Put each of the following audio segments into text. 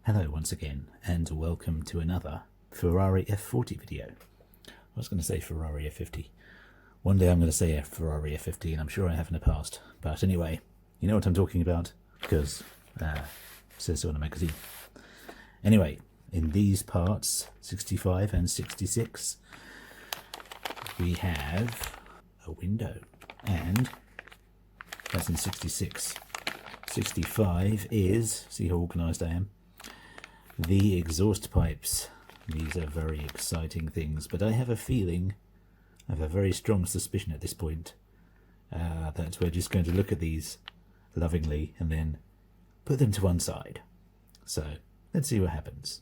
Hello once again, and welcome to another Ferrari F40 video. I was going to say Ferrari F50. One day I'm going to say Ferrari F50, and I'm sure I have in the past. But anyway, you know what I'm talking about, because it says so in the magazine. Anyway, in these parts, 65 and 66, we have a window, and that's in 66. 65 is, see how organised I am, the exhaust pipes. These are very exciting things, but I have a feeling, I have a very strong suspicion at this point, that we're just going to look at these lovingly and then put them to one side. So let's see what happens.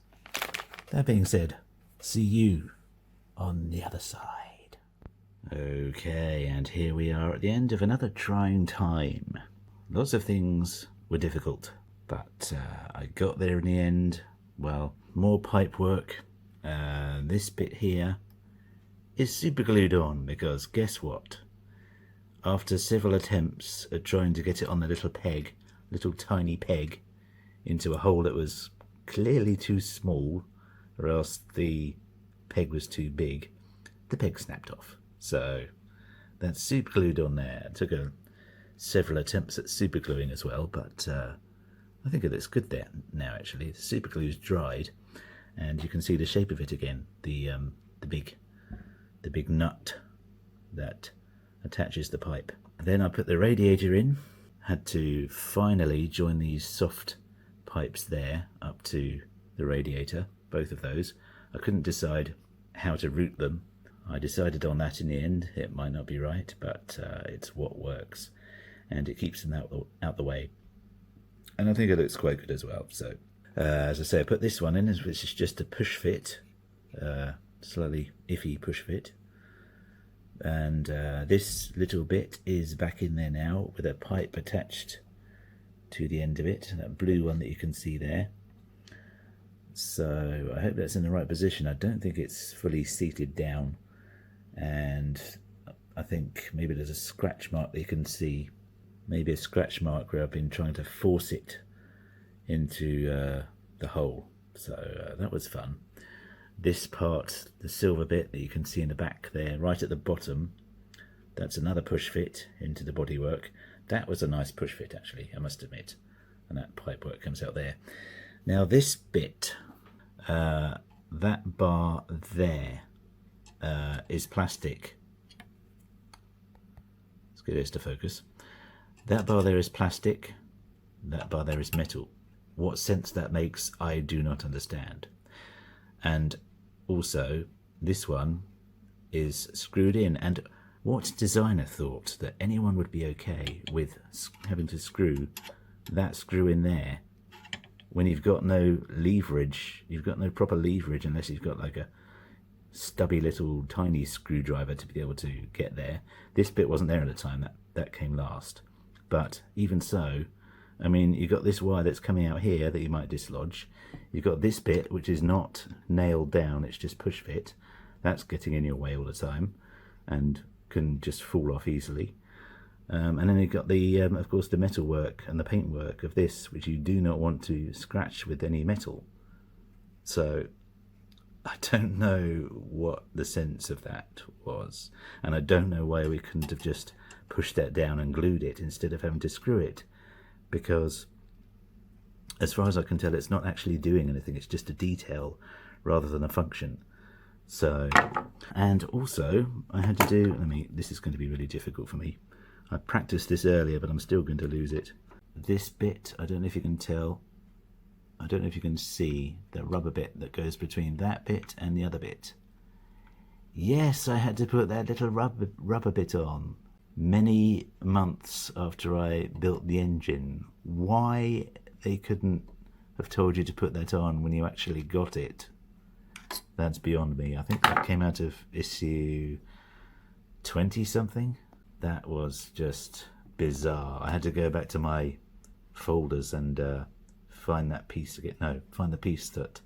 That being said, see you on the other side. Okay, and here we are at the end of another trying time. Lots of things were difficult, but I got there in the end. Well, more pipe work. This bit here is super glued on because guess what? After several attempts at trying to get it on the little tiny peg, into a hole that was clearly too small, or else the peg was too big, the peg snapped off. So that's super glued on there. It took several attempts at super gluing as well, but I think it looks good there now. Actually, the super glue is dried, and you can see the shape of it again. The big nut that attaches the pipe. And then I put the radiator in. Had to finally join these soft pipes there up to the radiator. Both of those. I couldn't decide how to route them. I decided on that in the end. It might not be right, but it's what works, and it keeps them out the way. And I think it looks quite good as well. So, as I say, I put this one in, which is just a push fit, slightly iffy push fit. And this little bit is back in there now with a pipe attached to the end of it, that blue one that you can see there. So I hope that's in the right position. I don't think it's fully seated down, and I think maybe there's a scratch mark that you can see. Maybe a scratch mark where I've been trying to force it into the hole. So that was fun. This part, the silver bit that you can see in the back there, right at the bottom, that's another push fit into the bodywork. That was a nice push fit actually, I must admit. And that pipe work comes out there. Now this bit, that bar there is plastic. Let's get this to focus. That bar there is plastic, that bar there is metal. What sense that makes, I do not understand. And also, this one is screwed in. And what designer thought that anyone would be okay with having to screw that screw in there when you've got no leverage, you've got no proper leverage unless you've got like a stubby little tiny screwdriver to be able to get there. This bit wasn't there at the time, that came last. But even so, I mean, you've got this wire that's coming out here that you might dislodge. You've got this bit which is not nailed down, it's just push fit. That's getting in your way all the time and can just fall off easily. And then you've got the, of course, the metal work and the paint work of this, which you do not want to scratch with any metal. So I don't know what the sense of that was, and I don't know why we couldn't have just pushed that down and glued it instead of having to screw it, because as far as I can tell it's not actually doing anything, it's just a detail rather than a function. So, and also I had to do, this is going to be really difficult for me. I practiced this earlier, but I'm still going to lose it. This bit, I don't know if you can tell, I don't know if you can see the rubber bit that goes between that bit and the other bit. Yes, I had to put that little rubber bit on many months after I built the engine. Why they couldn't have told you to put that on when you actually got it, that's beyond me. I think that came out of issue 20 something. That was just bizarre. I had to go back to my folders and find that piece again. No, find the piece that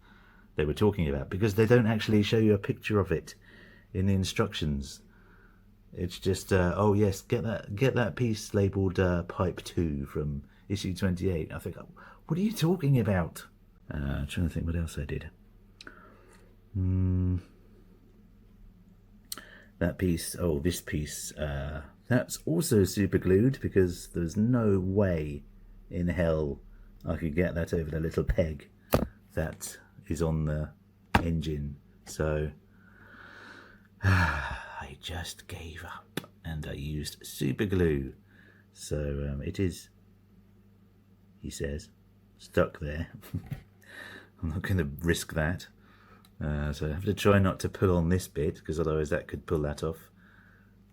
they were talking about, because they don't actually show you a picture of it in the instructions. It's just, oh yes, get that piece labelled pipe 2 from issue 28. I think, what are you talking about? I'm trying to think what else I did. That piece, oh, this piece, that's also super glued because there's no way in hell I could get that over the little peg that is on the engine. So I just gave up and I used super glue. So it is, he says, stuck there. I'm not going to risk that. So I have to try not to pull on this bit, because otherwise that could pull that off.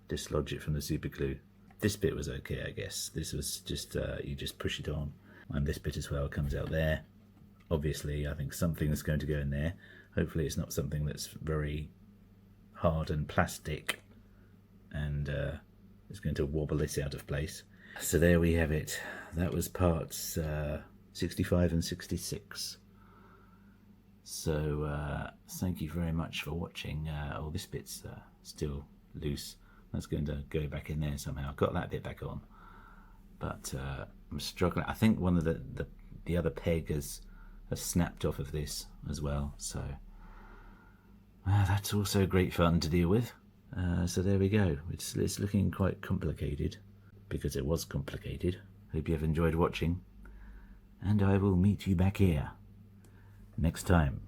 Dislodge it from the super glue. This bit was okay, I guess. This was just, you just push it on. And this bit as well comes out there. Obviously, I think something is going to go in there. Hopefully it's not something that's very hard and plastic and it's going to wobble this out of place. So there we have it. That was parts 65 and 66. So thank you very much for watching. Oh, this bit's still loose. That's going to go back in there somehow. I've got that bit back on, but I'm struggling. I think one of the other peg has snapped off of this as well. So that's also great fun to deal with. So there we go. It's looking quite complicated, because it was complicated. Hope you have enjoyed watching, and I will meet you back here next time.